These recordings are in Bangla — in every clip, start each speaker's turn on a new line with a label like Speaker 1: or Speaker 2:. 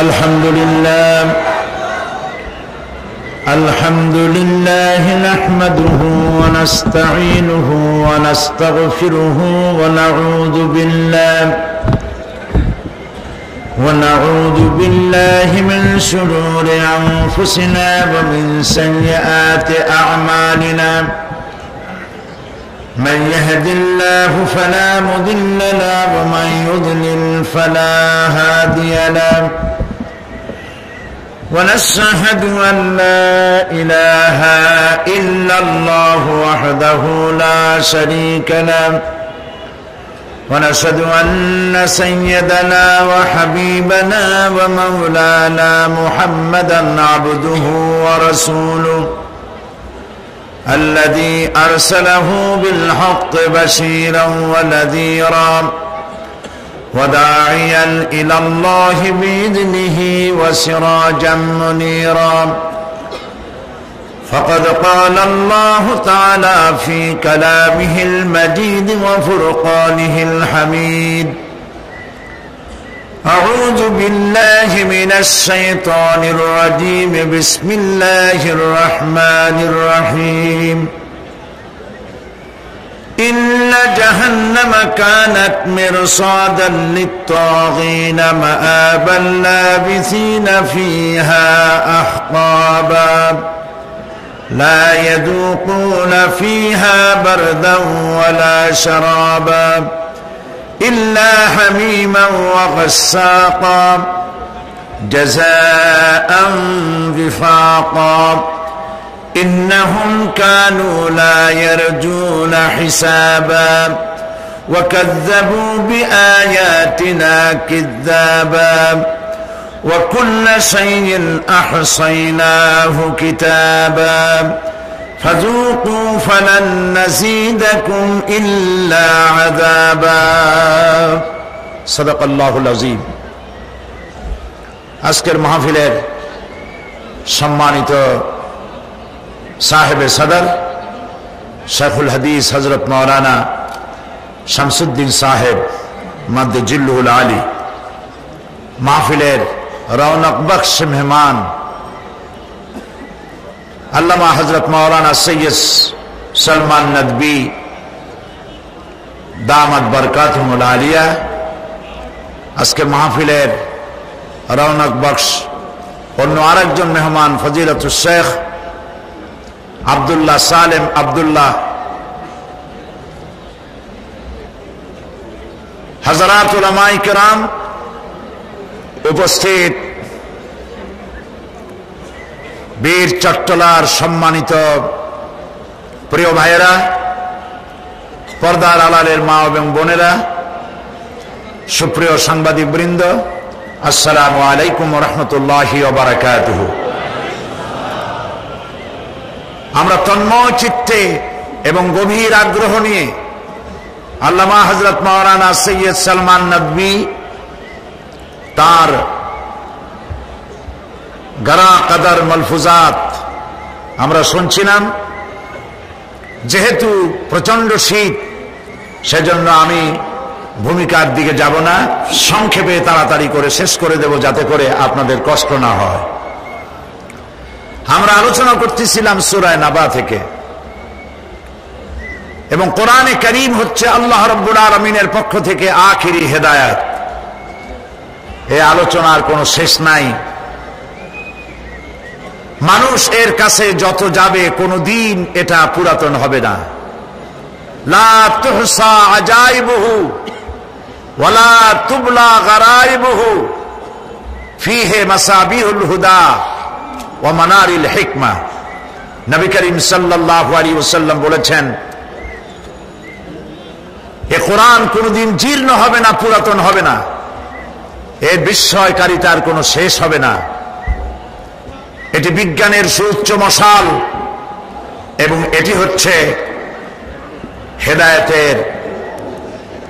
Speaker 1: الحمد لله نحمده ونستعينه ونستغفره ونعوذ بالله من شرور أنفسنا ومن سيئات أعمالنا من يهد الله فلا مضل له ومن يضلل فلا هادي له ونشهد أن لا إله إلا الله وحده لا شريك له ونشهد أن سيدنا وحبيبنا ومولانا محمدا عبده ورسوله الذي أرسله بالحق بشيرا ونذيرا وداعيا إلى الله بإذنه وسراجا منيرا فقد قال الله تعالى في كلامه المجيد وفرقانه الحميد أعوذ بالله من الشيطان الرجيم بسم الله الرحمن الرحيم إن جهنم كانت مرصادا للطاغين مآبا لابثين فيها أحقابا لا يذوقون فيها بردا ولا شرابا إلا حميما وغساقا جزاء وفاقا إنهم كانوا لا يرجون حسابا وكذبوا بآياتنا كذابا وكل شيء أحصيناه كتابا فذوقوا فلن نزيدكم إلا عذابا صدق الله العظيم আজকের মাহফিলের সম্মানিত সাহেবে সদর শেখুল হাদিস হযরত মাওলানা শামসুদ্দিন সাহেব মাদ্দে জিল্লুল আলী, মাহফিলের রৌনক বখ্শ মেহমান আল্লামা হযরত মাওলানা সৈয়দ সলমান নদভী দামাত বরকাতুহুল আলিয়া, আজকে মাহফিলের রৌনক বখ্শ অন্য আরেকজন মেহমান ফজিলতুল শেখ আব্দুল্লাহ সালেম আব্দুল্লাহ, হযরত উলামায়ে কেরাম, উপস্থিত বীর চট্টলার সম্মানিত প্রিয় ভাইয়েরা, পর্দার আড়ালের মা এবং বোনেরা, সুপ্রিয় সাংবাদিক বৃন্দ, আসসালামু আলাইকুম ওয়া রাহমাতুল্লাহি ওয়া বারাকাতুহু। আমরা তন্ময় চিত্তে এবং গভীর আগ্রহ নিয়ে আল্লামা হযরত মাওলানা সৈয়দ সলমান নদভী তার গরা কদর মালফুজাত আমরা শুনছিলাম। যেহেতু প্রচন্ড শীত, সেজন্য আমি ভূমিকার দিকে যাব না, সংক্ষেপে তাড়াতাড়ি করে শেষ করে দেব যাতে করে আপনাদের কষ্ট না হয়। আমরা আলোচনা করতেছিলাম সূরা নাবা থেকে, এবং কোরআনে কারীম হচ্ছে আল্লাহ রাব্বুল আলামিনের পক্ষ থেকে আখিরি হেদায়েত। এই আলোচনার কোনো শেষ নাই। মানুষ এর কাছে যত যাবে কোনদিন এটা পুরাতন হবে না। লা তুহসা আজাইবুহু ওয়ালা তুবলা গারাইবুহু ফীহি মাসাবিহুল হুদা ওয়া মানারিল হিকমা। নবী করিম সাল্লাল্লাহু আলাইহি ওয়াসাল্লাম বলেছেন, এ কোরআন কোনদিন জীর্ণ হবে না, পুরাতন হবে না, এর বিস্ময়কারিতার কোনো শেষ হবে না। এটি বিজ্ঞানের সুউচ্চ মশাল এবং এটি হচ্ছে হেদায়েতের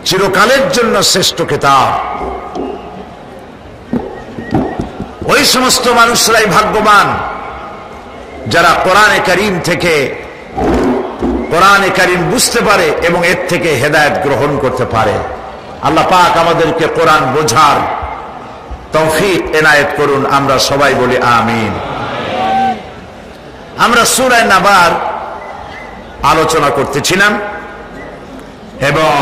Speaker 1: চিরকালের জন্য শ্রেষ্ঠ কিতাব। ওই সমস্ত মানুষরাই ভাগ্যবান যারা কোরআনে কারীম থেকে কোরআনে কারীম বুঝতে পারে এবং এর থেকে হেদায়েত গ্রহণ করতে পারে। আল্লাহ পাক আমাদেরকে কোরআন বোঝার তৌফিক এনায়েত করুন। আমরা সবাই বলি আমিন। আমরা সূরা নাবার আলোচনা করতেছিলাম এবং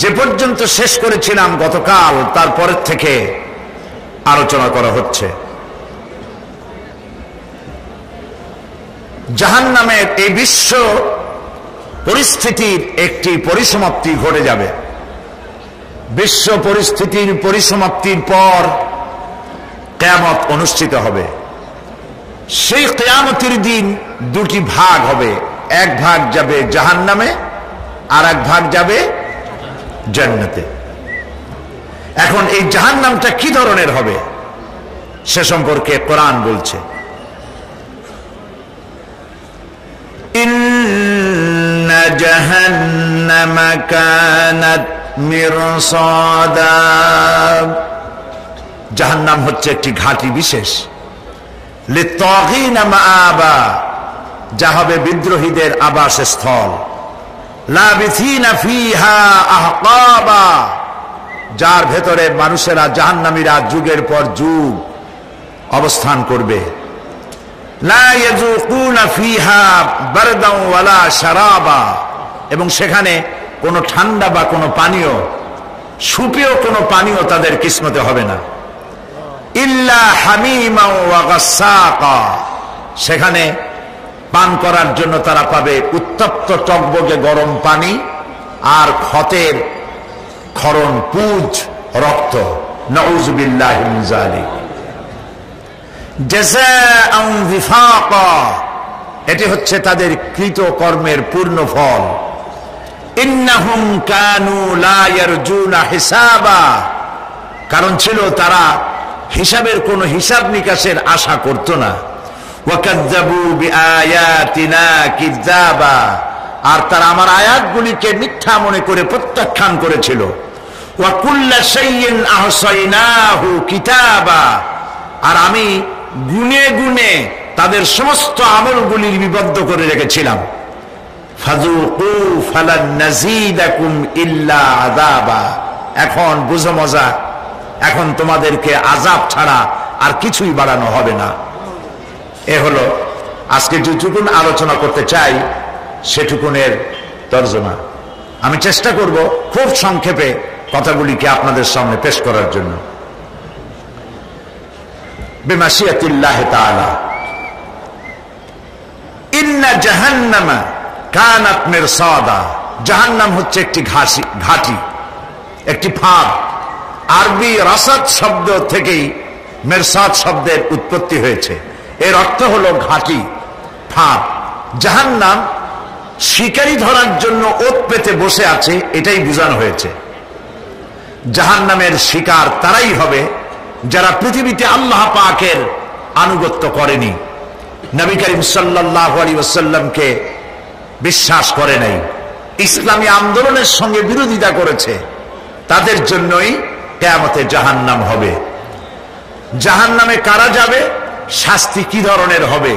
Speaker 1: যে পর্যন্ত শেষ করেছিলাম গতকাল, তারপরের থেকে আলোচনা করা হচ্ছে। জাহান্নামের এই বিশ্ব পরিস্থিতির একটি পরিসমাপ্তি ঘটে যাবে। বিশ্ব পরিস্থিতির পরিসমাপ্তির পর কিয়ামত অনুষ্ঠিত হবে। সেই কিয়ামতের দিন দুটি ভাগ হবে, এক ভাগ যাবে জাহান্নামে আর এক ভাগ যাবে জান্নাতে। এখন এই জাহান্নামটা কি ধরনের হবে সে সম্পর্কে কোরআন বলছে, ইন্না জাহান্নামা কানাত মিরসাদা। জাহান্নাম হচ্ছে একটি ঘাঁটি বিশেষ, লিত্তাগিনা মাআবা, যা হবে বিদ্রোহীদের আবাসস্থল, লাবিথিনা ফিহা আহকাবা, যার ভেতরে মানুষেরা জাহান্নামীরা যুগের পর যুগ অবস্থান করবে। লা ইয়াযুকুনা ফিহা বারদান ওয়ালা শারাবা, এবং সেখানে কোনো ঠান্ডা বা কোনো পানীয়, সুপেয় কোনো পানীয় তাদের কিসমতে হবে না। ইল্লা হামিমা ওয়া গাসসাকা, সেখানে পান করার জন্য তারা পাবে উত্তপ্ত টকবগে গরম পানি আর ক্ষতের ক্ষরণ পুঁজ রক্ত। নাউযু বিল্লাহি মিন যালিক। জাযাআন ওয়িফাকা, এটি হচ্ছে তাদের কৃত কর্মের পূর্ণ ফল। ইন্নাহুম কানু লা ইয়ারজুনা হিসাবা, কারণ ছিল তারা হিসাবের কোনো হিসাব নিকাশের আশা করত না। ওয়াকাযযাবু বিআয়াতিনা কিযাবা, আর তারা আমার আয়াতগুলিকে মিথ্যা মনে করে প্রত্যাখ্যান করেছিল। ওয়া কুল্লা শাইইন আহসাইনাহু কিতাবা, আর আমি গুনে গুনে তাদের সমস্ত আমলগুলি লিপিবদ্ধ করে রেখেছিলাম। ফাযুকু ফালান নাযীদাকুম ইল্লা আযাবা, এখন বুঝো মজা, এখন তোমাদেরকে আযাব ছাড়া আর কিছুই বাড়ানো হবে না। এ হলো আজকে যেটুকুন আলোচনা করতে চাই সেটুকুনের তর্জমা। আমি চেষ্টা করব খুব সংক্ষেপে কথাগুলিকে আপনাদের সামনে পেশ করার জন্য। বিমাশিয়াতিল্লাহি তাআলা। ইন্না জাহান্নামা কানাত মিরসাদা, জাহান্নাম হচ্ছে একটি ঘাঁটি, একটি ফাঁদ। আরবি রাসাদ শব্দ থেকেই মিরসাদ শব্দের উৎপত্তি হয়েছে। এর অর্থ হলো ঘাঁটি, ফাঁদ। জাহান্নাম শিকারি ধরার জন্য ওত পেতে বসে আছে, এটাই বোঝানো হয়েছে। জাহান্নামের শিকার তারাই হবে যারা পৃথিবীতে আল্লাহ পাকের আনুগত্য করেনি, নবী করিম সাল্লাল্লাহু আলাইহি ওয়াসাল্লামকে বিশ্বাস করে নাই, ইসলামী আন্দোলনের সঙ্গে বিরোধিতা করেছে, তাদের জন্যই কিয়ামতে জাহান্নাম হবে। জাহান্নামে কারা যাবে, শাস্তি কি ধরনের হবে,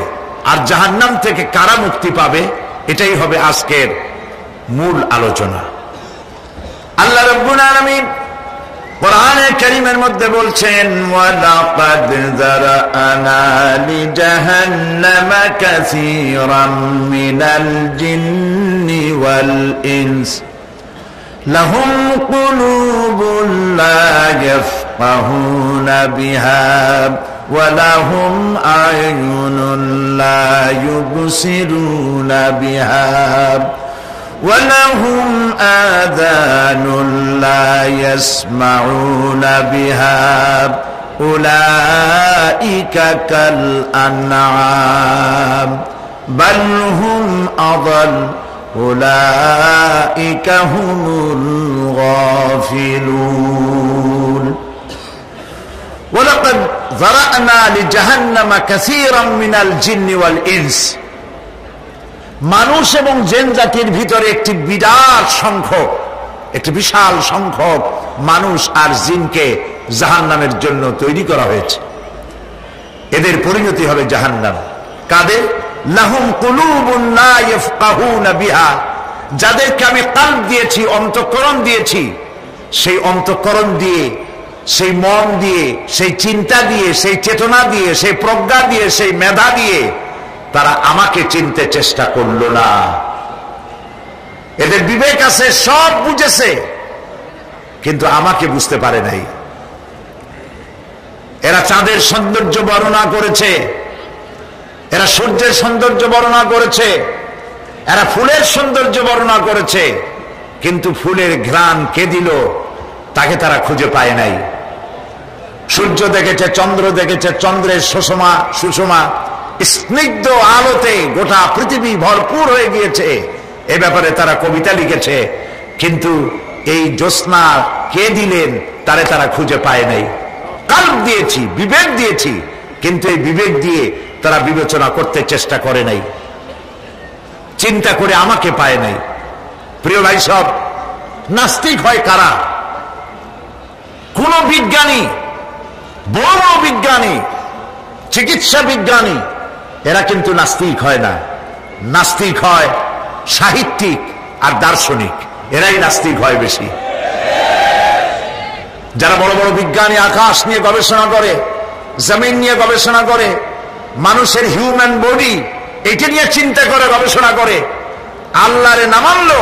Speaker 1: আর জাহান্নাম থেকে কারা মুক্তি পাবে, এটাই হবে আজকের মূল আলোচনা। আল্লাহ রাব্বুল আলামিন কোরআনে কারীমের মধ্যে বলছেন, ওয়ালাকাদ যারানা লিজাহান্নামা কাসীরাম মিনাল জিন্নি ওয়াল ইনস লাহুম কুলুবুন লা ইয়াফকাহুনা বিহা ওয়া লাহুম আ'য়ুনুন লা ইউবসিরুনা বিহা ولهم آذان لا يسمعون بها أولئك كالأنعام بل هم أضل أولئك هم الغافلون ولقد ذرأنا لجهنم كثيرا من الجن والإنس। মানুষ এবং জিন জাতির ভিতরে একটি বিরাট সংখ্যক, একটি বিশাল সংখ্যক মানুষ আর জিনকে জাহান্নামের জন্য তৈরি করা হয়েছে। এদের পরিণতি হবে জাহান্নাম। কাদের? লাহুম কুলুবুন লা ইয়াফকাহুনা বিহা, যাদেরকে আমি কালব দিয়েছি, অন্তঃকরণ দিয়েছি, সেই অন্তঃকরণ দিয়ে সেই মন দিয়ে, সেই চিন্তা দিয়ে, সেই চেতনা দিয়ে, সেই প্রজ্ঞা দিয়ে, সেই মেধা দিয়ে তারা আমাকে চিনতে চেষ্টা করলো না। এদের বিবেক আছে, সব বুঝেছে, কিন্তু আমাকে বুঝতে পারে নাই। এরা চাঁদের সৌন্দর্য বর্ণনা করেছে, এরা সূর্যের সৌন্দর্য বর্ণনা করেছে, এরা ফুলের সৌন্দর্য বর্ণনা করেছে, কিন্তু ফুলের ঘ্রাণ কে দিল তাকে তারা খুঁজে পায় নাই। সূর্য দেখেছে, চন্দ্র দেখেছে, চন্দ্রের সুষমা স্নিগ্ধ আলোতে গোটা পৃথিবী ভরপুর হয়ে গিয়েছে, এ ব্যাপারে তারা কবিতা লিখেছে, কিন্তু এই জ্যোৎস্না কে দিলেন তারে তারা খুঁজে পায় নাই। কাল্প দিয়েছি, বিবেক দিয়েছি, কিন্তু এই বিবেক দিয়ে তারা বিবেচনা করতে চেষ্টা করে নাই, চিন্তা করে আমাকে পায় নাই। প্রিয় ভাই সব, নাস্তিক হয় কারা? কোন বিজ্ঞানী, বড় বড় বিজ্ঞানী, চিকিৎসা বিজ্ঞানী, এরা কিন্তু নাস্তিক হয় না। নাস্তিক হয় সাহিত্যিক আর দার্শনিক, এরাই নাস্তিক হয় বেশি। যারা বড় বড় বিজ্ঞানী, আকাশ নিয়ে গবেষণা করে, জমিন নিয়ে গবেষণা করে, মানুষের হিউম্যান বডি এটা নিয়ে চিন্তা করে গবেষণা করে, আল্লাহরে না মানলো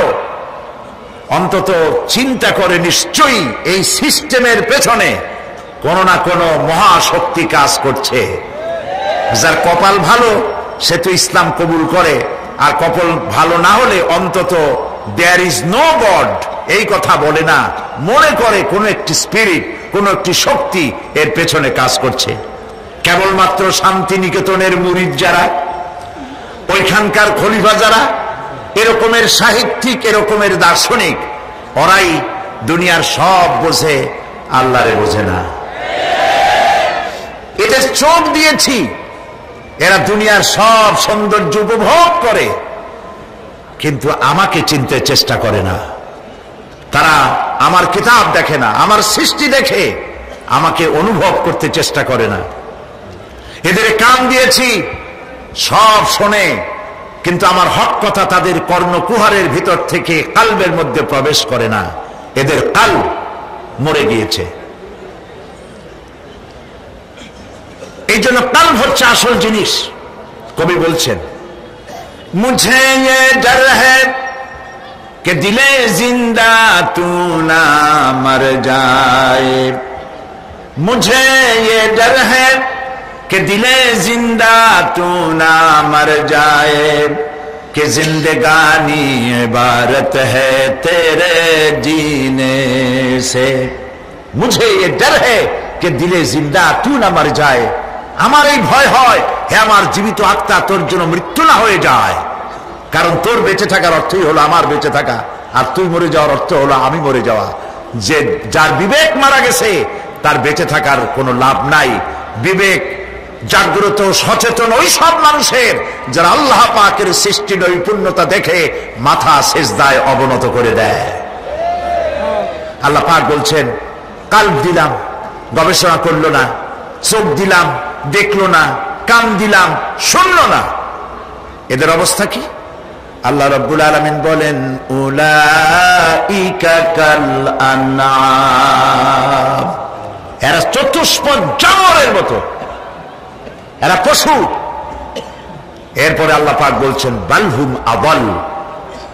Speaker 1: অন্তত চিন্তা করে নিশ্চয়ই এই সিস্টেমের পেছনে কোনো না কোনো মহাশক্তি কাজ করছে। যার কপাল ভালো সে তো ইসলাম কবুল করে, আর কপাল ভালো না হলে অন্তত দেয়ার ইজ নো গড এই কথা বলে না, মনে করে কোন একটি স্পিরিট, কোন একটি শক্তি এর পেছনে কাজ করছে। কেবলমাত্র শান্তিনিকেতনের মুরিদ যারা, ওইখানকার খলিফা যারা, এরকমের সাহিত্যিক, এরকমের দার্শনিক, ওরাই দুনিয়ার সব বোঝে, আল্লাহরে বোঝে না। এদের চোখ দিয়েছি, এরা দুনিয়ার সব সৌন্দর্য উপভোগ করে, কিন্তু আমাকে চিনতে চেষ্টা করে না। তারা আমার কিতাব দেখে না, আমার সৃষ্টি দেখে আমাকে অনুভব করতে চেষ্টা করে না। এদের কান দিয়েছি, সব শোনে, কিন্তু আমার হক কথা তাদের কর্ণকুহারের ভিতর থেকে কালবের মধ্যে প্রবেশ করে না। এদের কাল মরে গিয়েছে। এই জন্য কাল হচ্ছে আসল জিনিস। কবি বলছেন, মুঝে ये डर है कि दिले जिंदा तू ना मर जाए, मुझे ये डर है कि दिले जिंदा तू ना मर जाए, कि जिंदगानी इबारत है तेरे जीने से, मुझे ये डर है कि दिले जिंदा तू ना मर जाए। আমার এই ভয় হয়, হে আমার জীবিত আত্মা, তোর জন্য মৃত্যু না হয়ে যায়। কারণ তোর বেঁচে থাকার অর্থই হলো আমার বেঁচে থাকা, আর তুই মরে যাওয়ার অর্থ হলো আমি মরে যাওয়া। যে যার বিবেক মারা গেছে তার বেঁচে থাকার কোনো লাভ নাই। বিবেক জাগ্রত সচেতন ওই সব মানুষের যারা আল্লাহ পাকের সৃষ্টি নৈপুণ্যতা দেখে মাথা সেজদায় অবনত করে দেয়। আল্লাহ পাক বলছেন, কাল্ব দিলাম, গবেষণা করলো না, চোখ দিলাম, দেখলো না, কান দিলাম, শুনলো না। এদের অবস্থা কি? আল্লাহ রাব্বুল আলামিন বলেন, উলাইকা কাল আনআম, এরা চতুষ্পদ জানোয়ারের মতো, এরা পশু। এরপরে আল্লাহ পাক বলছেন, বালহুম আদাল,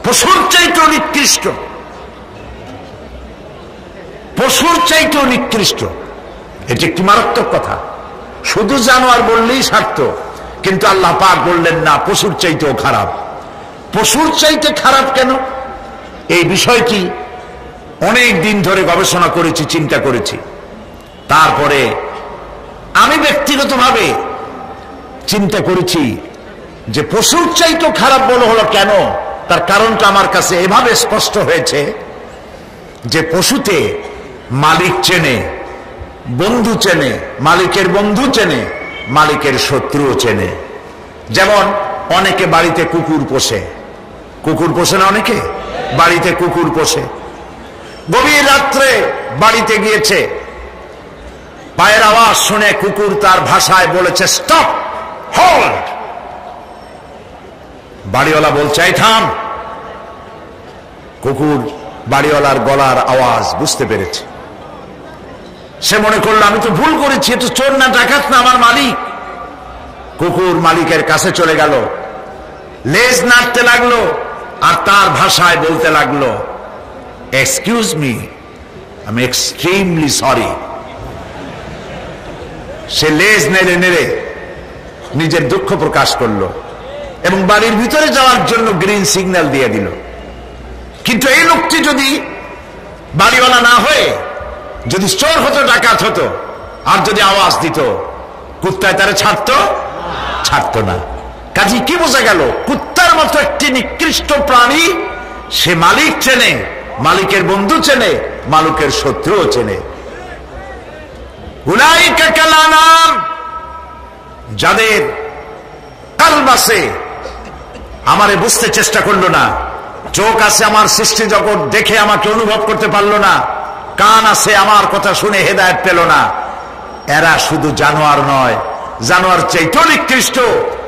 Speaker 1: পশুর চাইতেও নিকৃষ্ট, পশুর চাইতেও নিকৃষ্ট। এটি একটি মারাত্মক কথা। শুধু জানোয়ার বললেই সার্থ, কিন্তু আল্লাহ পাক বললেন না, পশুর চাইতেও খারাপ। পশুর চাইতে খারাপ কেন? এই বিষয়টি অনেক দিন ধরে গবেষণা করেছি, চিন্তা করেছি। তারপরে আমি ব্যক্তিগতভাবে চিন্তা করেছি যে পশুর চাইতেও খারাপ বলা হলো কেন। তার কারণটা আমার কাছে এভাবে স্পষ্ট হয়েছে যে পশুতে মালিক চেনে, বন্ধু চেনে, মালিকের বন্ধু চেনে, মালিকের শত্রুও চেনে। যেমন অনেকে বাড়িতে কুকুর পোষে, কুকুর পোষে না? অনেকে বাড়িতে কুকুর পোষে। গভীর রাত্রে বাড়িতে গিয়েছে, পায়ের আওয়াজ শুনে কুকুর তার ভাষায় বলেছে স্টপ, হোল্ড। বাড়িওয়ালা বলছে এই থাম। কুকুর বাড়িওয়ালার গলার আওয়াজ বুঝতে পেরেছে, সে মনে করলো আমি তো ভুল করেছি, এ তো চোর না ডাকাত না, আমার মালিক। কুকুর মালিকের কাছে চলে গেল, লেজ নাড়তে লাগলো আর তার ভাষায় বলতে লাগলো, excuse me, I am extremely sorry. সে লেজ নেড়ে নেড়ে নিজের দুঃখ প্রকাশ করলো এবং বাড়ির ভিতরে যাওয়ার জন্য গ্রিন সিগন্যাল দিয়ে দিল। কিন্তু এই লোকটি যদি বাড়িওয়ালা না হয়ে যদি চোর হতো, ডাকাত হতো, আর যদি আওয়াজ দিত, কুত্তায় তারা ছাড়তো না। কাজী কি বোঝা গেল? কুত্তার মতো একটি নিকৃষ্ট প্রাণী, সে মালিক চেনে, মালিকের বন্ধু চেনে, মালিকের শত্রুও চেনে। উলাইকা কালানাম, যাদের কলব আছে, আমারে বুঝতে চেষ্টা করলো না, চোখ আছে আমার সৃষ্টি জগৎ দেখে আমাকে অনুভব করতে পারলো না, কান আছে আমার কথা শুনে হেদায়েত পেল না, এরা শুধু জানোয়ার নয়, জানোয়ার চাইতেও নিকৃষ্ট।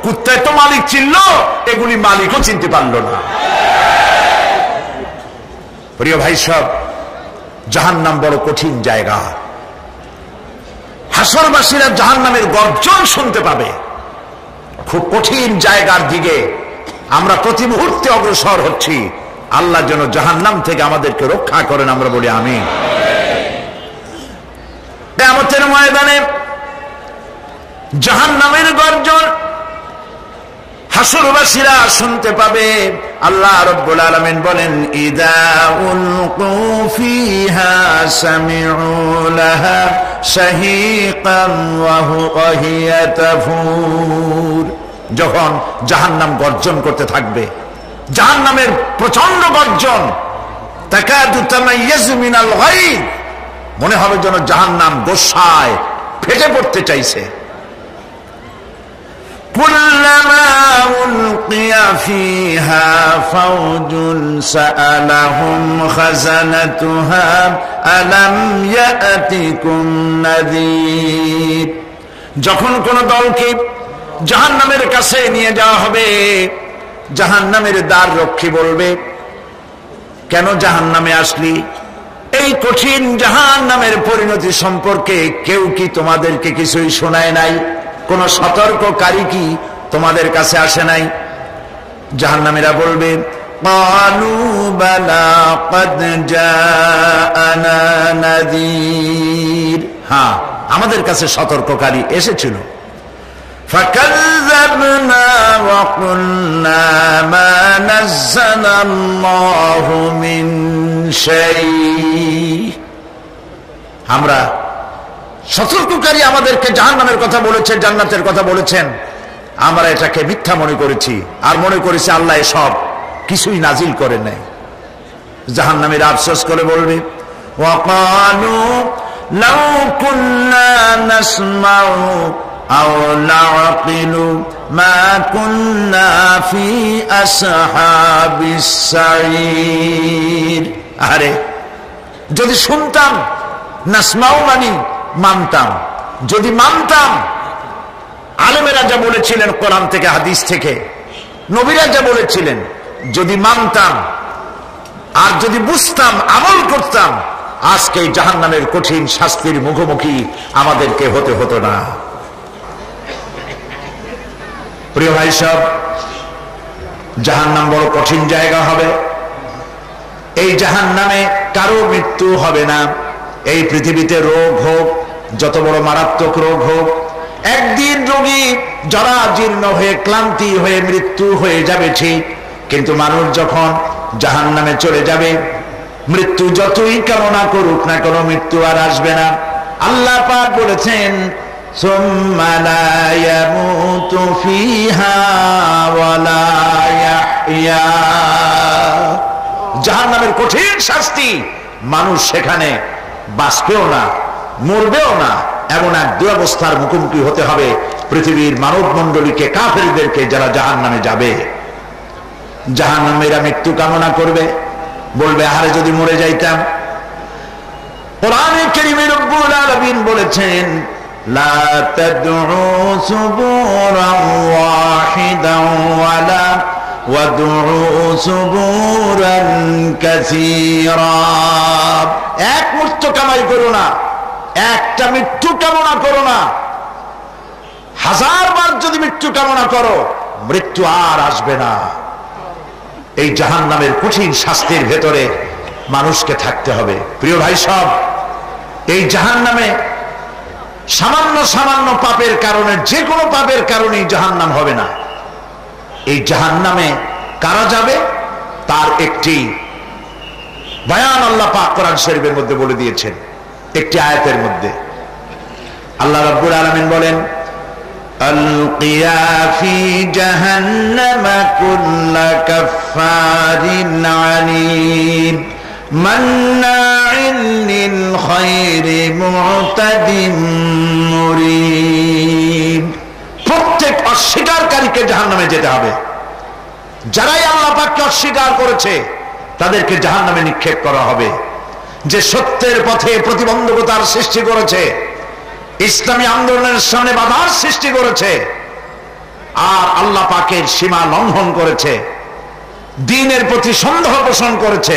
Speaker 1: কুত্তায় তো মালিক চিনল, এগুলি মালিকও চিনতে পারলো না। প্রিয় ভাই সব, জাহান্নাম বড় কঠিন জায়গা। হাসরবাসীরা জাহান্নামের গর্জন শুনতে পাবে। খুব কঠিন জায়গার দিকে আমরা প্রতি মুহূর্তে অগ্রসর হচ্ছি। আল্লাহ যেন জাহান্নাম থেকে আমাদেরকে রক্ষা করেন, আমরা বলি আমিন। কিয়ামতের ময়দানে জাহান্নামের গর্জন হাসরবাসীরা শুনতে পাবে। আল্লাহ রাব্বুল আলামিন বলেন, ইযা উলকু ফিহা সামিউ লাহা শাহীকান ওয়া হিয়া তাফুর। যখন জাহান্নাম গর্জন করতে থাকবে, জাহান্নামের প্রচন্ড গর্জন, তাকাদু তামাইয়াজু মিনাল গায়ব, মনে হবে যেন জাহান্নাম গোসায় ফেটে পড়তে চাইছে। কুল্লামা উলকিয়া ফিহা ফাওজুন সাআলাহুম খাজানাতুহা আলাম ইয়াতিকুম নাযীর। যখন কোন দলকে জাহান্নামের কাছে নিয়ে যাওয়া হবে, জাহান্নামের দ্বার রক্ষী বলবে, কেন জাহান্নামে আসলি? এই কঠিন জাহান্নামের পরিণতি সম্পর্কে কেউ কি তোমাদেরকে কিছুই শোনায় নাই? কোন সতর্ককারী কি তোমাদের কাছে আসে নাই? জাহান্নামীরা বলবে, ক্বালু বালা ক্বাদ জাআনা নাযীর, হ্যাঁ আমাদের কাছে সতর্ককারী এসেছিল। ফাকাযযাবনা ওয়া কুলনা মা নাযালাল্লাহু মিন শাই। আমরা সতর্ককারী আমাদেরকে জাহান্নামের কথা বলেছেন, জান্নাতের কথা বলেছেন, আমরা এটাকে মিথ্যা মনে করেছি আর মনে করেছি আল্লাহ সব কিছুই নাজিল করে নাই। জাহান্নামীরা আফসোস করে বলবে, ওয়াকালু লাউ কুন্না নাসমাউ আও নাআকিলু মা কুন্না ফি আসহাবিস সাঈর। আরে যদি শুনতাম, নাসমাউ মানি মানতাম, যদি মানতাম, আলেমেরা যা বলেছিলেন কোরআন থেকে হাদিস থেকে, নবীরা যা বলেছিলেন, যদি মানতাম আর যদি বুঝতাম, আমল করতাম, আজকে জাহান্নামের কঠিন শাস্তির মুখোমুখি আমাদেরকে হতে হতো না। প্রিয় ভাই সব, জাহান্নাম বড় কঠিন জায়গা হবে। এই জাহান্নামে কারো মৃত্যু হবে না। এই পৃথিবীতে রোগ হোক, যত বড় মারাত্মক রোগ হোক, একদিন রোগী জরাজীর্ণ হয়ে ক্লান্তি হয়ে মৃত্যু হয়ে যাবে ঠিক, কিন্তু মানুষ যখন জাহান্নামে চলে যাবে, মৃত্যু যতই কামনা করুক না কেন, মৃত্যু আর আসবে না। আল্লাহ পাক বলেছেন, সুম্মা লা ইয়ামুতু ফিহা ওয়া লা ইয়াহইয়া। জাহান্নামের কঠিন শাস্তি, মানুষ সেখানে বাঁচবেও না, মরবেও না, এমন এক দুরবস্থার মুখোমুখি হতে হবে পৃথিবীর মানব মণ্ডলীকে, কাফেরদেরকে, যারা জাহান্নামে যাবে। জাহান্নামীরা মৃত্যু কামনা করবে, বলবে আরে যদি মরে যাইতাম। কোরআনে কারীমে রব্বুল আলামিন বলেছেন, লা তাদউ সুবুরান ওয়াহিদান ওয়ালা ওয়াদউ সুবুরান কাসীরা। এক মুহূর্ত কামাই করো না, একটা মৃত্যু কামনা করো না, 1000 বার যদি মৃত্যু কামনা করো, মৃত্যু আর আসবে না। এই জাহান্নামের কঠিন শাস্তির ভেতরে মানুষকে থাকতে হবে। প্রিয় ভাই সব, এই জাহান্নামে সামান্য সামান্য পাপের কারণে, যে কোনো পাপের কারণেই জাহান্নাম হবে না। এই জাহান্নামে কারা যাবে তার একটি বয়ান আল্লাহ পাক কোরআন শরীফের মধ্যে বলে দিয়েছেন। একটি আয়াতের মধ্যে আল্লাহ রাব্বুল আলামিন বলেন, আলকিয়া ফি জাহান্নামা কুল্লা কাফফারিন আনিদ মান্নাইন লিল খায়রি মু'তাদিন মুরিব। প্রত্যেক অস্বীকারীকে জাহান্নামে যেতে হবে। যারাই আল্লাহ পাককে অস্বীকার করেছে তাদেরকে জাহান্নামে নিক্ষেপ করা হবে। যে সত্যের পথে প্রতিবন্ধকতার সৃষ্টি করেছে, ইসলামী আন্দোলনের সামনে বাধার সৃষ্টি করেছে, আর আল্লাহ পাকের সীমা লঙ্ঘন করেছে, দ্বীনের প্রতি সন্দেহ পোষণ করেছে,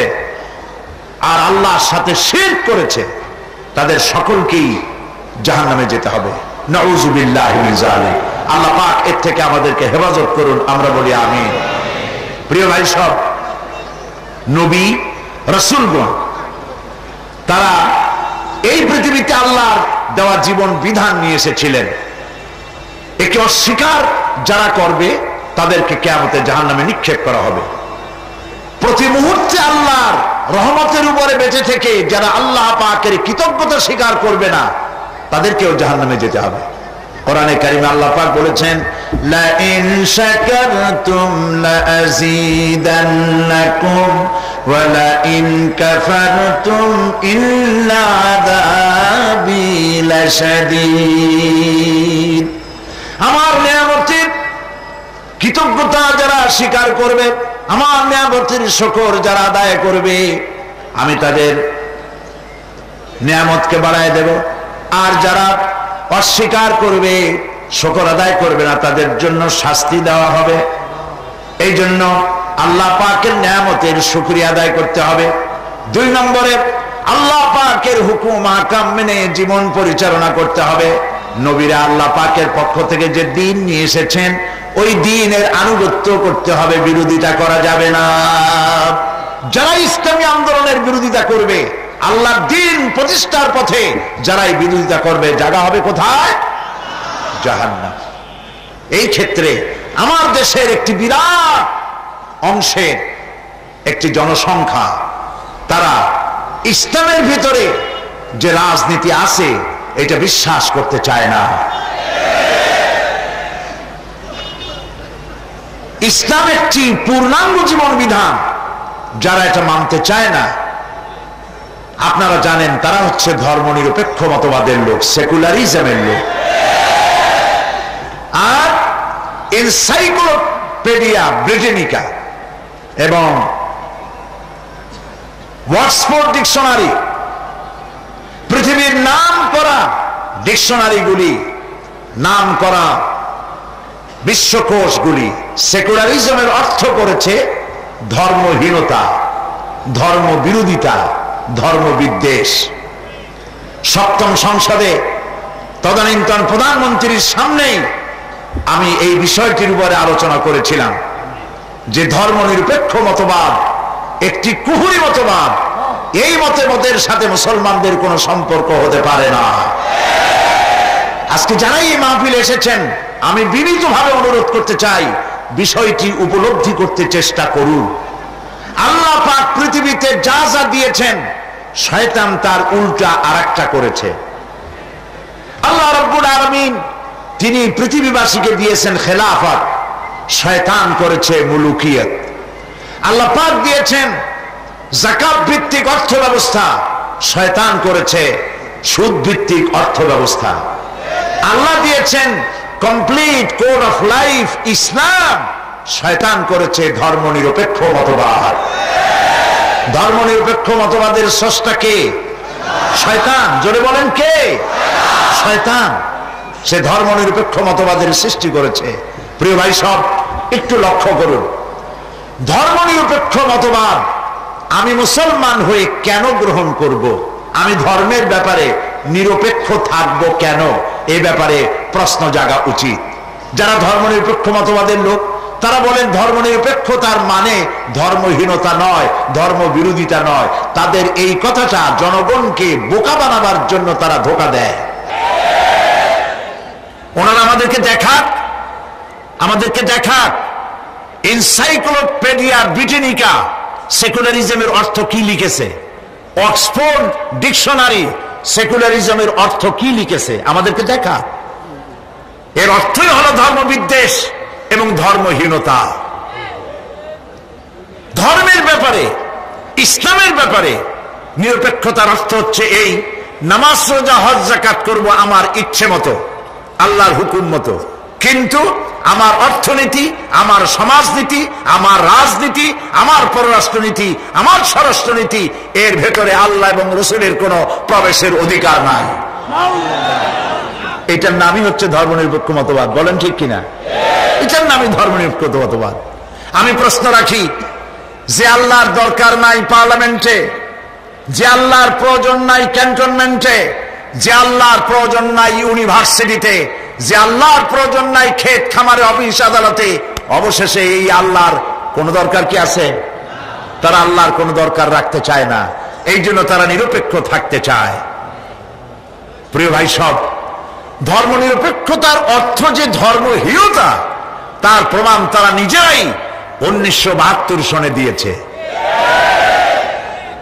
Speaker 1: আর আল্লাহর সাথে শিরক করেছে, তাদের সকলকেই জাহান্নামে যেতে হবে। নাউযুবিল্লাহি মিন যালিক। আল্লাহ পাক এর থেকে আমাদেরকে হেফাজত করুন, আমরা বলি আমিন। প্রিয় ভাই সব, নবী রাসূলগণ তারা এই পৃথিবীতে আল্লাহর দেওয়া জীবন বিধান নিয়ে এসেছিলেন। একে অস্বীকার যারা করবে তাদেরকে কিয়ামতে জাহান্নামে নিক্ষেপ করা হবে। প্রতি মুহূর্তে আল্লাহর রহমতের উপরে বেঁচে থেকে যারা আল্লাহ পাকের কৃতজ্ঞতা স্বীকার করবে না তাদেরকেও জাহান্নামে যেতে হবে। কোরআনে কারিমে আল্লাহ পাক বলেছেন, লা ইন শাকারতুম লা আযীদান্নাকুম ওয়া লা ইন কাফারতুম ইন্না আযাবি লাশাদীদ। আমার নিয়ামতের কৃতজ্ঞতা যারা স্বীকার করবে, আমার নিয়ামতের শুকর যারা আদায় করবে, আমি তাদের নিয়ামতকে বাড়ায় দেব। আর যারা অস্বীকার করবে, শুকর আদায় করবে না, তাদের জন্য শাস্তি দেওয়া হবে। এই জন্য আল্লাহ পাকের নিয়ামতের শুকরিয়া আদায় করতে হবে। 2 নম্বরে আল্লাহ পাকের হুকুম আহকাম মেনে জীবন পরিচালনা করতে হবে। নবীরা আল্লাহ পাকের পক্ষ থেকে যে দ্বীন নিয়ে এসেছেন ওই দ্বীনের আনুগত্য করতে হবে, বিরোধিতা করা যাবে না। যারা ইসলামী আন্দোলনের বিরোধিতা করবে, আল্লাহর দ্বীন প্রতিষ্ঠার পথে যারাই বিরোধিতা করবে, জায়গা হবে কোথায়? জাহান্নাম। এই ক্ষেত্রে আমার দেশের একটি বিরাট অংশের একটি জনসংখ্যা তারা ইসলামের ভিতরে যে রাজনীতি আছে এটা বিশ্বাস করতে চায় না। ইসলাম একটি পূর্ণাঙ্গ জীবন বিধান, যারা এটা মানতে চায় না আপনারা জানেন তারা হচ্ছে ধর্মনিরপেক্ষ মতবাদের লোক, সেকুলারিজমের লোক। আর এনসাইক্লোপিডিয়া ব্রিটানিকা এবং অক্সফোর্ড ডিকশনারি, পৃথিবীর নাম করা ডিকশনারিগুলি, নাম করা বিশ্বকোষগুলি সেকুলারিজমের অর্থ করেছে ধর্মহীনতা, ধর্ম বিরোধিতা, ধর্ম বিদ্বেষ। 7ম সংসদে তদানীন্তন প্রধানমন্ত্রীর সামনেই আমি এই বিষয়টির উপরে আলোচনা করেছিলাম যে ধর্মনিরপেক্ষ মতবাদ একটি কুহুরি মতবাদ। এই মতের সাথে মুসলমানদের কোনো সম্পর্ক হতে পারে না। আজকে যারাই এই মাহফিলে এসেছেন আমি বিনীতভাবে অনুরোধ করতে চাই, বিষয়টি উপলব্ধি করতে চেষ্টা করুন। আল্লাহ পাক পৃথিবীতে যা যা দিয়েছেন শয়তান তার উল্টা আরেকটা করেছে। আল্লাহ রাব্বুল আলামিন তিনি পৃথিবীবাসীকে দিয়েছেন খেলাফত, শয়তান করেছে মুলুকিয়ত। আল্লাহ পাক দিয়েছেন যাকাত ভিত্তিক অর্থ ব্যবস্থা, শয়তান করেছে সুদ ভিত্তিক অর্থ ব্যবস্থা। আল্লাহ দিয়েছেন কমপ্লিট কোড অফ লাইফ ইসলাম, শয়তান করেছে ধর্মনিরপেক্ষ মতবাদ। ধর্মনিরপেক্ষ মতবাদের স্রষ্টা কে? শয়তান। জোরে বলেন কে? শয়তান। সে ধর্মনিরপেক্ষ মতবাদের সৃষ্টি করেছে। প্রিয় ভাই সব একটু লক্ষ্য করুন, ধর্মনিরপেক্ষ মতবাদ আমি মুসলমান হয়ে কেন গ্রহণ করব? আমি ধর্মের ব্যাপারে নিরপেক্ষ থাকবো কেন? এ ব্যাপারে প্রশ্ন জাগা উচিত। যারা ধর্মনিরপেক্ষ মতবাদের লোক তারা বলেন ধর্মনিরপেক্ষতার মানে ধর্মহীনতা নয়, ধর্ম বিরোধিতা নয়। তাদের এই কথাটা জনগণকে বোকা বানাবার জন্য তারা ধোঁকা দেয়। ওনারা আমাদেরকে দেখাক এনসাইক্লোপিডিয়া ব্রিটানিকা সেকুলারিজমের অর্থ কি লিখেছে, অক্সফোর্ড ডিকশনারি সেকুলারিজমের অর্থ কি লিখেছে, আমাদেরকে দেখা। এর অর্থই হলো ধর্মবিদ্বেষ এবং ধর্মহীনতা। ধর্মের ব্যাপারে, ইসলামের ব্যাপারে নিরপেক্ষতার অর্থ হচ্ছে এই, নামাজ রোজা হজ যাকাত করব আমার ইচ্ছে মতো, আল্লাহর হুকুম মতো, কিন্তু আমার অর্থনীতি, আমার সমাজনীতি, আমার রাজনীতি, আমার পররাষ্ট্রনীতি, আমার স্বরাষ্ট্রনীতি, এর ভেতরে আল্লাহ এবং রাসূলের কোনো প্রবেশের অধিকার নাই। এটার নামই হচ্ছে ধর্মনিরপেক্ষ মতবাদ। বলেন ঠিক কিনা? এটার নামই ধর্মনিরপেক্ষ মতবাদ। আমি প্রশ্ন রাখি, যে আল্লাহর দরকার নাই পার্লামেন্টে, যে আল্লাহর প্রয়োজন নাই ক্যান্টনমেন্টে, যে আল্লাহর প্রয়োজন নাই ইউনিভার্সিটিতে, যে আল্লাহর প্রয়োজন নাই ক্ষেত খামারে অফিস আদালতে, অবশেষে এই আল্লাহর কোন দরকার কি আছে? তারা আল্লাহর কোন দরকার রাখতে চায় না, এই জন্য তারা নিরপেক্ষ থাকতে চায়। প্রিয় ভাই সব, ধর্মনিরপেক্ষতার অর্থ যে ধর্মহীনতা, তার প্রমাণ তারা নিজেরাই 1972 সনে দিয়েছে।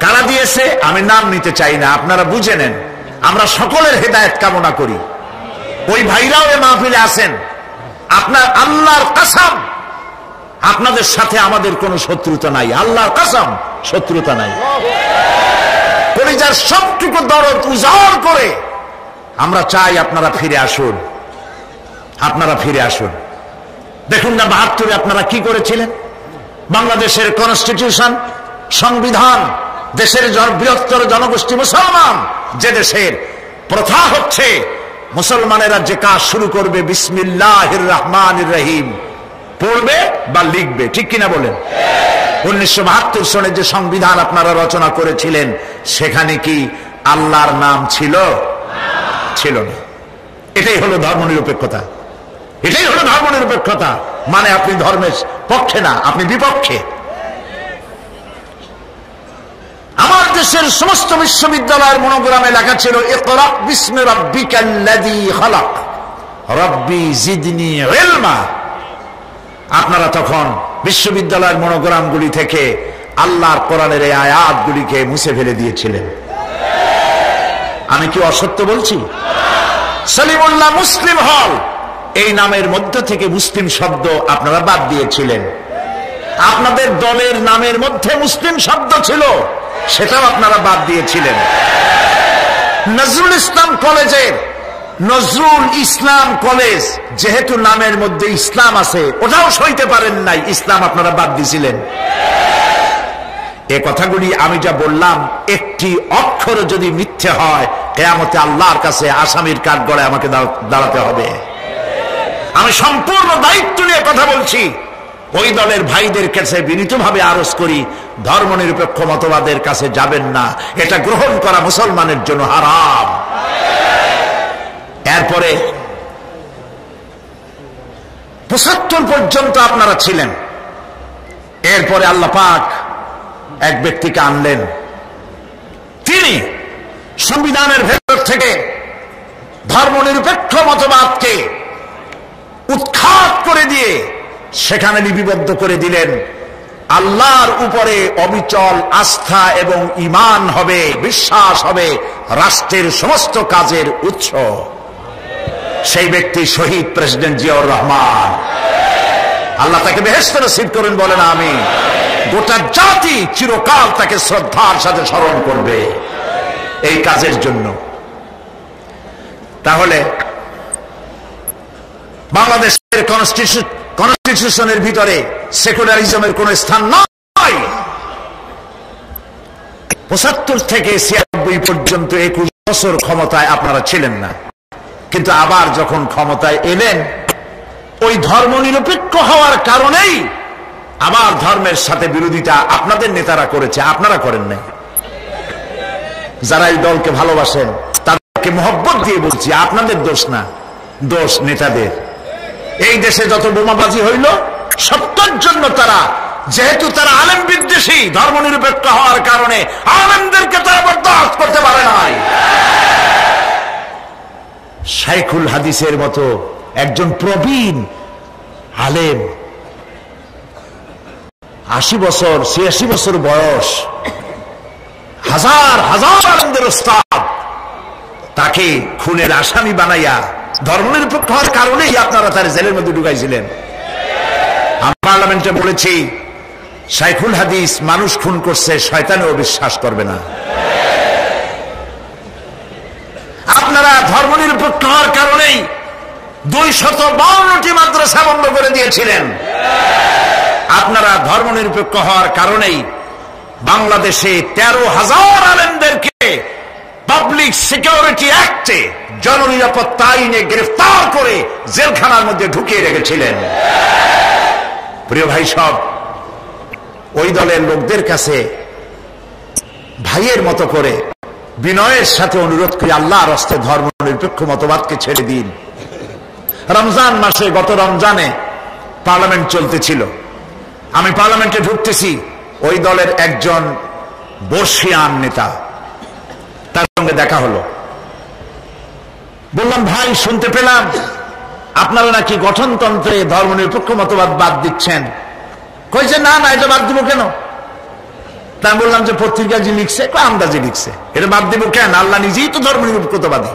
Speaker 1: কারা দিয়েছে আমি নাম নিতে চাই না, আপনারা বুঝে নেন। আমরা সকলের হেদায়েত কামনা করি। ওই ভাইরাও এ মাহফিলে আছেন। আপনার আল্লাহর কসম, আপনাদের সাথে আমাদের কোনো শত্রুতা নাই, আল্লাহর কসম শত্রুতা নাই। কলিজার সবটুকু দরদ উজাড় করে আমরা চাই আপনারা ফিরে আসুন, আপনারা ফিরে আসুন। দেখুন না 72-এ আপনারা কি করেছিলেন। বাংলাদেশের কনস্টিটিউশন, সংবিধান, দেশের বৃহত্তর জনগোষ্ঠী মুসলমান, যে দেশের প্রথা হচ্ছে মুসলমানেরা যে কাজ শুরু করবে বিসমিল্লাহির রহমানির রহিম পড়বে বা লিখবে, ঠিক কিনা বলেন? 1972 সনে যে সংবিধান আপনারা রচনা করেছিলেন, সেখানে কি আল্লাহর নাম ছিল? ছিল না। এটাই হলো ধর্মনিরপেক্ষতা। এটাই হলো ধর্মনিরপেক্ষতা। মানে আপনি ধর্মের পক্ষে না, আপনি বিপক্ষে। আমার দেশের সমস্ত বিশ্ববিদ্যালয়ের মনোগ্রামে লেখা ছিল ইকরা বিসমি রাব্বিকাল্লাযী খালাক রাব্বি জিদনি ইলমা। আপনারা তখন বিশ্ববিদ্যালয়ের মনোগ্রামগুলি থেকে আল্লাহর কোরআনের এই আয়াতগুলিকে মুছে ফেলে দিয়েছিলেন। আমি কি অসত্য বলছি? সলিমুল্লাহ মুসলিম হল, এই নামের মধ্য থেকে মুসলিম শব্দ আপনারা বাদ দিয়েছিলেন। আপনাদের দলের নামের মধ্যে মুসলিম শব্দ ছিল, সেটাও আপনারা বাদ দিয়েছিলেন। নজরুল ইসলাম কলেজের নজরুল ইসলাম কলেজ, যেহেতু নামের মধ্যে ইসলাম আছে, ওটাও সইতে পারেন নাই, ইসলাম আপনারা বাদ দিয়েছিলেন। এ কথাগুলি আমি যা বললাম, একটি অক্ষর যদি মিথ্যে হয়, কিয়ামতে আল্লাহর কাছে আসামির কাঠগড়ায় আমাকে দাঁড়াতে হবে। আমি সম্পূর্ণ দায়িত্ব নিয়ে কথা বলছি। ওই দলের ভাইদের কাছে বিনীতভাবে আরজ করি, ধর্মনিরপেক্ষ মতবাদের কাছে যাবেন না, এটা গ্রহণ করা মুসলমানের জন্য হারাম। এরপরে 75 পর্যন্ত আপনারা ছিলেন। এরপরে আল্লাহ পাক এক ব্যক্তিকে আনলেন, তিনি সংবিধানের ভেতর থেকে ধর্মনিরপেক্ষ মতবাদকে উৎখাত করে দিয়ে সেখানে লিপিবদ্ধ করে দিলেন আল্লাহর উপরে অবিচল আস্থা এবং ঈমান হবে, বিশ্বাস হবে রাষ্ট্রের সমস্ত কাজের উৎস। সেই ব্যক্তি শহীদ প্রেসিডেন্ট জিয়াউর রহমান। আল্লাহ তাকে বেহেশত নসিব করেন, বলেন আমিন। গোটা জাতি চিরকাল তাকে শ্রদ্ধার সাথে স্মরণ করবে এই কাজের জন্য। তাহলে বাংলাদেশের কনস্টিটিউশনের ভিতরে সেকুলারিজমের কোন স্থান নয়। 75 থেকে 96 পর্যন্ত 21 বছর ক্ষমতায় আপনারা ছিলেন না, কিন্তু আবার যখন ক্ষমতায় এলেন, ওই ধর্মনিরপেক্ষ হওয়ার কারণেই আবার ধর্মের সাথে বিরোধিতা আপনাদের নেতারা করেছে, আপনারা করেন নাই। যারা এই দলকে ভালোবাসেন মোহব্বত দিয়ে বলছি, আপনাদের দোষ না, দোষ নেতাদের। এই দেশে যত বোমাবাজি হইল সত্যের জন্য তারা, যেহেতু তারা আলেম বিদ্বেষী, ধর্মনিরপেক্ষ হওয়ার কারণে আলেমদেরকে তারা বরদাস্ত করতে পারে নাই। শাইখুল হাদিসের মতো একজন প্রবীণ আলেম, 80 বছর 86 বছর বয়স, হাজার হাজার আলেমদের ওস্তাদ, তাকে খুনের আসামি বানাইয়া ধর্মনিরপেক্ষ হওয়ার কারণেই আপনারা তার জেলের মধ্যে ঢুকাইছিলেন। আমি পার্লামেন্টে বলেছি, শাইখুল হাদিস মানুষ খুন করছে, শয়তানেও বিশ্বাস করবে না। আপনারা ধর্মনিরপেক্ষ হওয়ার কারণেই 252টি মাদ্রাসা বন্ধ করে দিয়েছিলেন। আপনারা ধর্মনিরপেক্ষ হওয়ার কারণেই বাংলাদেশে 13,000 আলেমদেরকে পাবলিক সিকিউরিটি অ্যাক্টে, জননিরাপত্তা আইনে গ্রেফতার করে জেলখানার মধ্যে ঢুকিয়ে রেখেছিলেন। প্রিয় ভাই সব, ওই দলের লোকদের কাছে ভাইয়ের মতো করে বিনয়ের সাথে অনুরোধ করি, আল্লাহর রাস্তে ধর্মনিরপেক্ষ মতবাদকে ছেড়ে দিন। রমজান মাসে, গত রমজানে পার্লামেন্ট চলতেছিল, আমি পার্লামেন্টে ঢুকতেছি, ওই দলের একজন বর্ষিয়ান নেতা, তার সঙ্গে দেখা হলো। বললাম, ভাই শুনতে পেলাম আপনারা নাকি গঠনতন্ত্রে ধর্মনিরপেক্ষ মতবাদ বাদ দিচ্ছেন। কইছে না না, এটা বাদ দিব কেন? তা বললাম যে পত্রিকা যে লিখছে, আন্দাজে লিখছে, এটা বাদ দিব কেন? আল্লাহ নিজেই তো ধর্মনিরপেক্ষতাবাদী।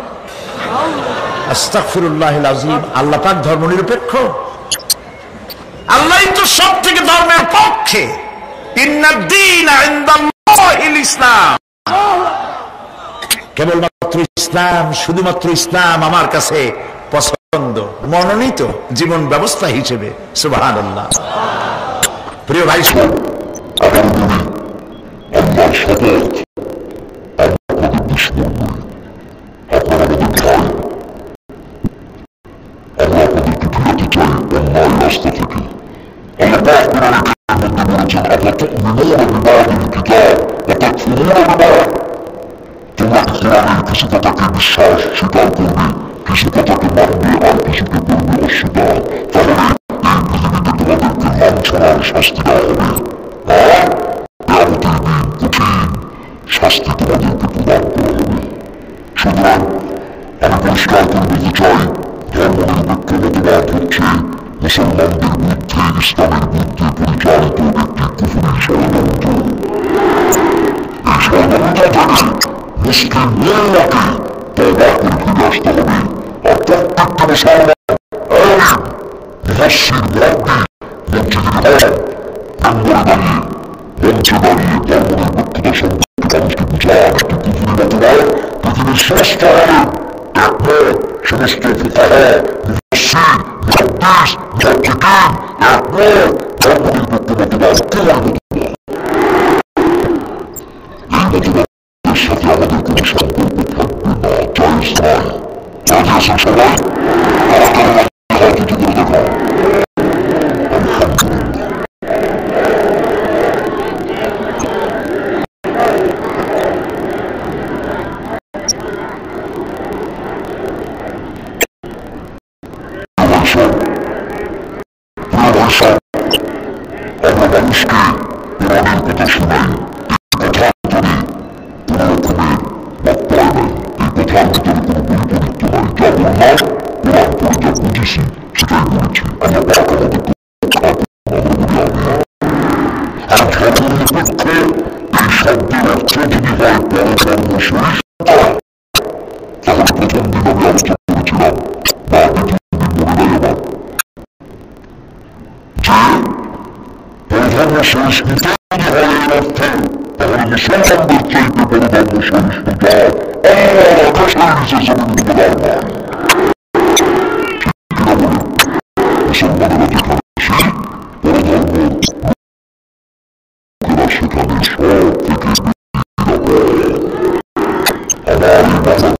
Speaker 1: আস্তাগফিরুল্লাহিল আযীম, আল্লাহ পাক ধর্মনিরপেক্ষ? আল্লাহই তো সব থেকে ধর্মের পক্ষে। ইন্নাদ-দীনা ইনদাল্লাহিল ইসলাম, কেবলমাত্র ইসলাম, শুধুমাত্র ইসলাম আমার কাছে পছন্দ, মনোনীত জীবন ব্যবস্থা হিসেবে। সুবহানাল্লাহ। প্রিয় ভাই, আল্লাহর শপথ, আপনাদের দুশমন নয়, আপনারা আমাদের ভাই। আল্লাহ আপনাদেরকে ফিরাতে চাই অন্যায় রাস্তা থেকে। আল্লাহ পাক কোরআনে কারিমের মধ্যে বলেছেন, আফাতুমিনুনা বিবাদিল কিতাব ওয়া তাকফুরুনা বিবাদ। তোমরা কি কোরআনের কিছু কথাকে বিশ্বাস স্বীকার করবে, কিছু কথাকে মানবে, আর কিছুকে করবে অস্বীকার? তাহলে এই পৃথিবীতে তোমাদেরকে লাঞ্ছনার শাস্তি দেওয়া হবে, আর কিয়ামতের দিন কঠিন শাস্তি তোমাদেরকে প্রদান করা হবে। সুতরাং আমি পরিষ্কার করে বলতে চাই, ধর্মনিরপেক্ষ মতবাদ হচ্ছে মুসলমানদের বিরুদ্ধে, ইসলামের বিরুদ্ধে পরিচালিত একটি কুফরি ষড়যন্ত্র। এই ষড়যন্ত্র থেকে মুসলিম উম্মাহকে তওবা করে ফিরে আসতে হবে। আর প্রত্যেকটা মুসলমান আলেম, মুফাসসির, মুহাদ্দিস মঞ্চে দাঁড়িয়ে ধর্মনিরপেক্ষতা সম্পর্কে মানুষকে বুঝান একটি কুফরি মতবাদ। পৃথিবীর সমস্ত আলেম একমত, সমস্ত ফুকাহা, মুফাসসির, মুহাদ্দিস, মুহাক্কিকিন একমত, ধর্মনিরপেক্ষ মতবাদ কেবল মতবাদ। এই মতবাদের সাথে আমাদের কোনো সম্পর্ক থাকবে না, জায়েজ নয়। রাজি আছেন সবাই? আমাকে হাত উঁচু করে দেখান। আলহামদুলিল্লাহ। আমরা মানুষকে কোরআনের কথা শোনাই, এই কথার ভিতরে কোন রকমের বক্তব্য নাই, এই কথার ভিতরে কোনো বৈপরীত্য নাই। যা বললাম কোরআন পড়ে যা বুঝেছি সেটাই বলেছি। আল্লাহ পাক আমাদেরকে আমরা বলি আমিন। আর ধর্মনিরপেক্ষ এই শব্দের অর্থ যদি হয় পরধর্ম সহিষ্ণুতা, তাহলে প্রথম দিন আমি আলোচনা করেছিলাম, বা দ্বিতীয় দিন মনে নাই আমার, পরধর্ম সহিষ্ণুতা যদি হয় এর অর্থ, তাহলে মুসলমানদের চাইতে পরধর্ম সহিষ্ণুতা আল্লাহর আকাশের নিচে জমিন প্রদান হয়। কিনা বলে মুসলমানেরা যেখানে আসে, পরধর্ম লোকেরা সেখানে সব থেকে আমার এই বাংলাদেশে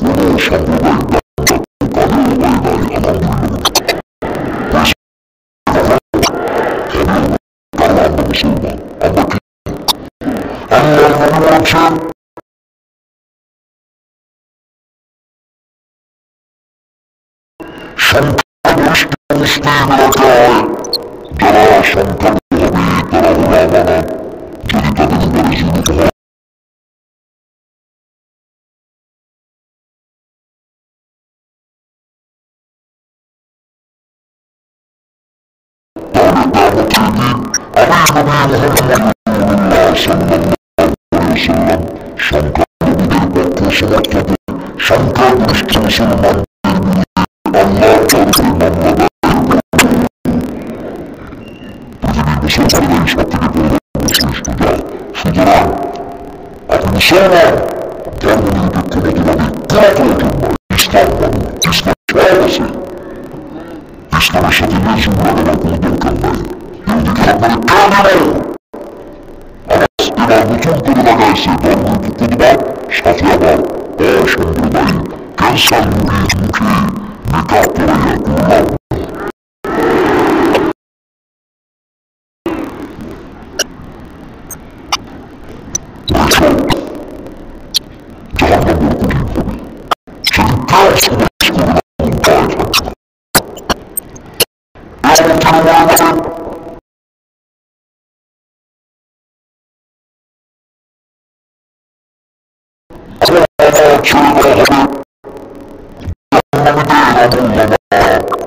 Speaker 1: কোনো সাম্প্রদায়িক কালেও হয় নাই, আলহামদুলিল্লাহ। মুসলমান আমরা কি আল্লাহ বলছেন
Speaker 2: সংখ্যাগরিষ্ঠ মুসলিম এলাকায় যারা সংখ্যালঘু হবে তারা হলো আমানত। যদি তাদের উপরে জুলুম হয় সংখ্যালঘুদের পক্ষ সমর্থক সংখ্যাগরিষ্ঠ মুসলমানদের বিরুদ্ধে আল্লাহর তরফে মামলা পৃথিবীর মুসলমানরাই সব থেকে বড় শ্রেষ্ঠ জাত। সুতরাং আপনি মুসলমান ধর্ম নিরপেক্ষ মতবাদী কোনো প্রয়োজন নয়। ইসলাম মানুন, ইসলাম সব আছে। ইসলামের সাথে মিউজিক লাগানোর কোনো দরকার নাই। ইহুদিকে আপনারা কে দিল? এবার নতুন করে লাগাইছে ধর্মনিরপেক্ষতাবাদ, সাথে আবার অসাম্প্রদায়িক ক্যান্সার রোগীর মুখে মেকআপ করাইয়া করলাম। জাহান্নাম বড় কঠিন হবে। সেদিন কেউ সুপারিশ করবে না, কোনো দায় থাকবে না। এমন কেন মনে করেন ছেড়ে দেওয়া হবে জাহান্নামীদের আমল নামা